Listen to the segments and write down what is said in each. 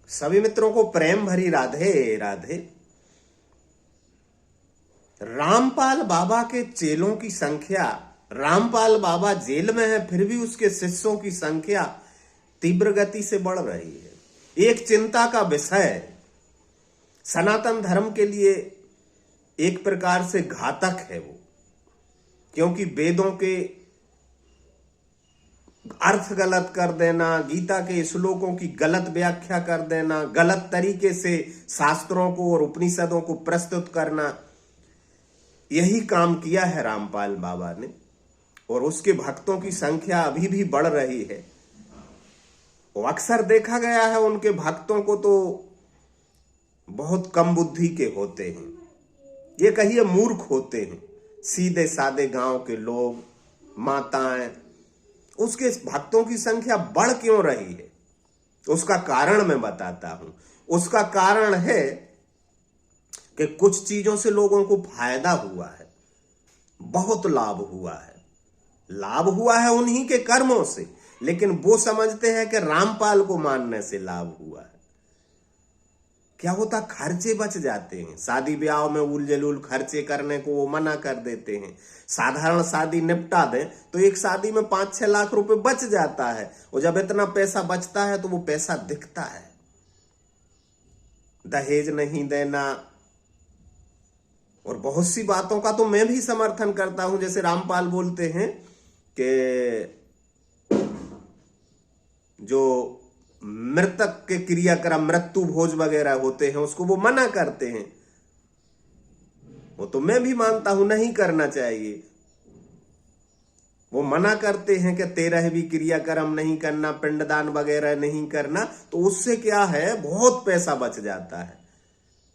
सभी मित्रों को प्रेम भरी राधे राधे। रामपाल बाबा के चेलों की संख्या, रामपाल बाबा जेल में है फिर भी उसके शिष्यों की संख्या तीव्र गति से बढ़ रही है। एक चिंता का विषय, सनातन धर्म के लिए एक प्रकार से घातक है वो, क्योंकि वेदों के अर्थ गलत कर देना, गीता के श्लोकों की गलत व्याख्या कर देना, गलत तरीके से शास्त्रों को और उपनिषदों को प्रस्तुत करना, यही काम किया है रामपाल बाबा ने। और उसके भक्तों की संख्या अभी भी बढ़ रही है। वो अक्सर देखा गया है उनके भक्तों को तो बहुत कम बुद्धि के होते हैं, ये कहिए मूर्ख होते हैं, सीधे सादे गांव के लोग, माताएं। उसके भक्तों की संख्या बढ़ क्यों रही है, उसका कारण मैं बताता हूं। उसका कारण है कि कुछ चीजों से लोगों को फायदा हुआ है, बहुत लाभ हुआ है। लाभ हुआ है उन्हीं के कर्मों से, लेकिन वो समझते हैं कि रामपाल को मानने से लाभ हुआ है। क्या होता, खर्चे बच जाते हैं। शादी ब्याह में उल जलूल खर्चे करने को वो मना कर देते हैं। साधारण शादी निपटा दें तो एक शादी में 5-6 लाख रुपए बच जाता है। और जब इतना पैसा बचता है तो वो पैसा दिखता है। दहेज नहीं देना और बहुत सी बातों का तो मैं भी समर्थन करता हूं। जैसे रामपाल बोलते हैं कि जो मृतक के क्रियाक्रम, मृत्यु भोज वगैरह होते हैं, उसको वो मना करते हैं। वो तो मैं भी मानता हूं नहीं करना चाहिए। वो मना करते हैं कि 13वीं क्रियाक्रम नहीं करना, पिंडदान वगैरह नहीं करना, तो उससे क्या है, बहुत पैसा बच जाता है।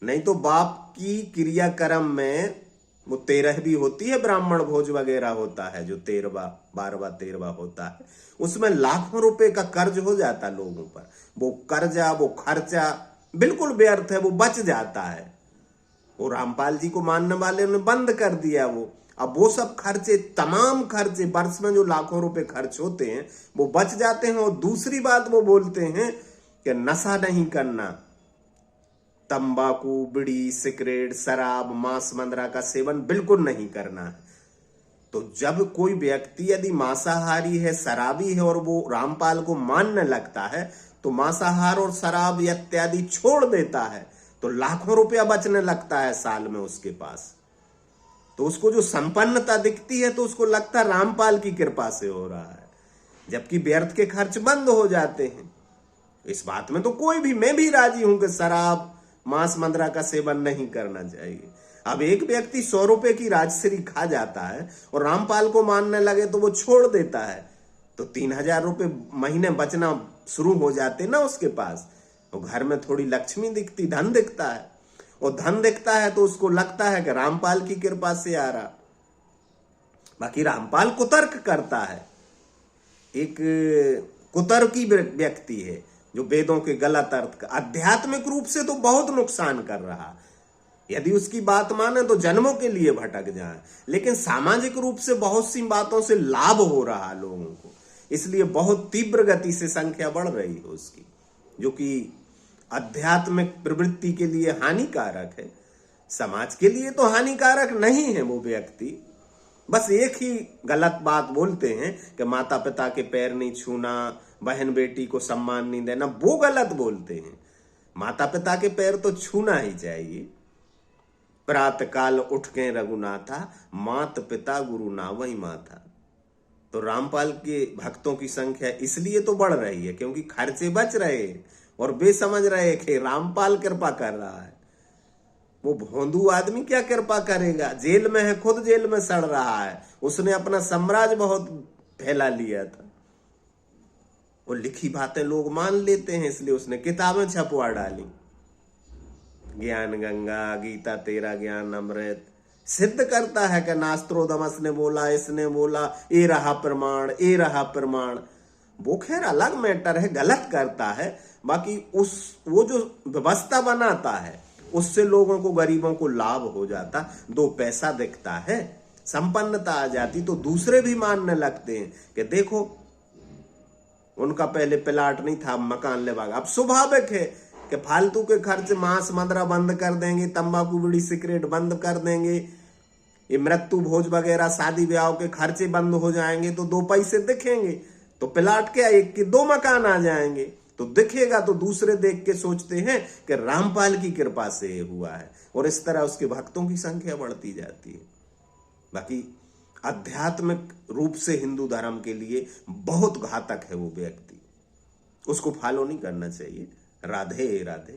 नहीं तो बाप की क्रियाक्रम में वो 13वीं होती है, ब्राह्मण भोज वगैरह होता है, जो 12वां होता है, उसमें लाखों रुपए का कर्ज हो जाता लोगों पर। वो कर्जा, वो खर्चा बिल्कुल व्यर्थ है, वो बच जाता है। वो रामपाल जी को मानने वाले ने बंद कर दिया वो। अब वो सब खर्चे, तमाम खर्चे, वर्ष में जो लाखों रुपए खर्च होते हैं वो बच जाते हैं। और दूसरी बात वो बोलते हैं कि नशा नहीं करना, तंबाकू, बीड़ी, सिगरेट, शराब, मांस मंदरा का सेवन बिल्कुल नहीं करना है। तो जब कोई व्यक्ति यदि मांसाहारी है, शराबी है और वो रामपाल को मानने लगता है, तो मांसाहार और शराब इत्यादि छोड़ देता है, तो लाखों रुपया बचने लगता है साल में उसके पास। तो उसको जो संपन्नता दिखती है तो उसको लगता है रामपाल की कृपा से हो रहा है, जबकि व्यर्थ के खर्च बंद हो जाते हैं। इस बात में तो कोई भी, मैं भी राजी हूं कि शराब, मांस मंदरा का सेवन नहीं करना चाहिए। अब एक व्यक्ति 100 रुपए की राजश्री खा जाता है और रामपाल को मानने लगे तो वो छोड़ देता है, तो 3000 रुपए महीने बचना शुरू हो जाते ना उसके पास। और घर में थोड़ी लक्ष्मी दिखती, धन दिखता है। और धन दिखता है तो उसको लगता है कि रामपाल की कृपा से आ रहा। बाकी रामपाल कुतर्क करता है, एक कुतर्की व्यक्ति है जो वेदों के गलत अर्थ का, आध्यात्मिक रूप से तो बहुत नुकसान कर रहा। यदि उसकी बात माने तो जन्मों के लिए भटक जाए, लेकिन सामाजिक रूप से बहुत सी बातों से लाभ हो रहा लोगों को, इसलिए बहुत तीव्र गति से संख्या बढ़ रही है उसकी, जो कि आध्यात्मिक प्रवृत्ति के लिए हानिकारक है। समाज के लिए तो हानिकारक नहीं है वो व्यक्ति। बस एक ही गलत बात बोलते हैं कि माता पिता के पैर नहीं छूना, बहन बेटी को सम्मान नहीं देना, वो गलत बोलते हैं। माता पिता के पैर तो छूना ही चाहिए। प्रातः काल उठ के रघुनाथा, मात पिता गुरु ना वही माथा। तो रामपाल के भक्तों की संख्या इसलिए तो बढ़ रही है क्योंकि खर्चे बच रहे हैं और वे समझ रहे कि रामपाल कृपा कर रहा है। वो भोंदू आदमी क्या कृपा करेगा, जेल में है, खुद जेल में सड़ रहा है। उसने अपना साम्राज्य बहुत फैला लिया था। वो लिखी बातें लोग मान लेते हैं, इसलिए उसने किताबें छपवा डाली। ज्ञान गंगा, गीता तेरा ज्ञान अमृत सिद्ध करता है कि नास्त्रोदमस ने बोला, इसने बोला, ये रहा प्रमाण, ये रहा प्रमाण। वो खैर अलग मैटर है, गलत करता है। बाकी वो जो व्यवस्था बनाता है उससे लोगों को, गरीबों को लाभ हो जाता, 2 पैसा दिखता है, संपन्नता आ जाती, तो दूसरे भी मानने लगते हैं कि देखो उनका पहले प्लाट नहीं था, मकान लेवा। अब स्वाभाविक है कि फालतू के खर्च, मांस मदिरा बंद कर देंगे, तंबाकू बीड़ी सिगरेट बंद कर देंगे, ये मृत्यु भोज वगैरह शादी ब्याह के खर्चे बंद हो जाएंगे तो 2 पैसे दिखेंगे, तो प्लाट के 1 के 2 मकान आ जाएंगे, तो दिखेगा तो दूसरे देख के सोचते हैं कि रामपाल की कृपा से ये हुआ है, और इस तरह उसके भक्तों की संख्या बढ़ती जाती है। बाकी आध्यात्मिक रूप से हिंदू धर्म के लिए बहुत घातक है वो व्यक्ति, उसको फॉलो नहीं करना चाहिए। राधे राधे।